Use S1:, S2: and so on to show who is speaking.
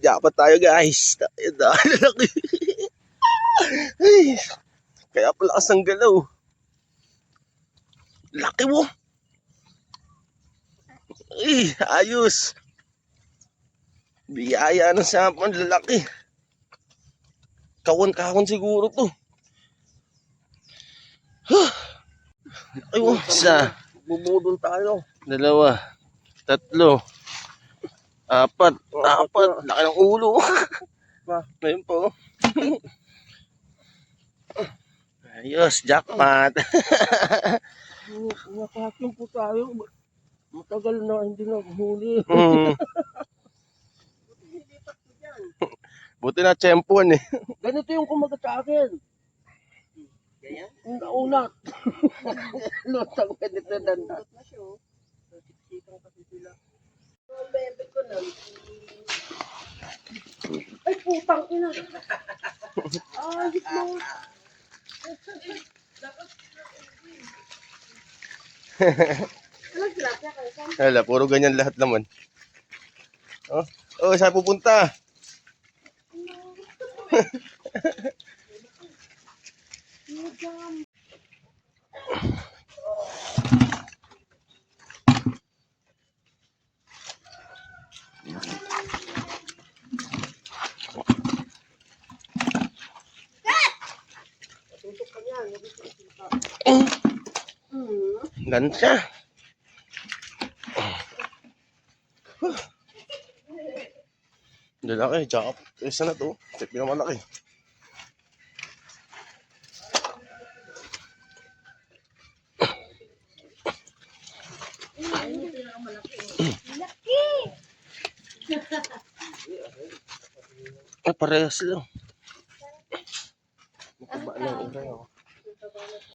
S1: Jackpot tayo guys. Dahil laki. Ay, kaya palakas ang galaw. Laki mo. Ay, ayos. Biyaya ng sapon, lalaki. Kawon-kawon siguro to. Laki mo. Isa.
S2: Bubudol tayo.
S1: Dalawa. Tatlo. Apat. Laki ng ulo. Ngayon po. Ayos, jackpot.
S2: Nakakin po tayo. Matagal na hindi naghuli.
S1: Buti na tsempuan eh.
S2: Ganito yung kumagat sa akin.
S3: Ganyan?
S2: Una. Lutang ganito danda. Ay, putang ina. Ay, mo.
S1: Hala, puro ganyan lahat naman. Oh, saan pupunta? Ganda. Lalaki, jackpot. Isa na to. Check na malaki. Parehas lang. Mataba lang.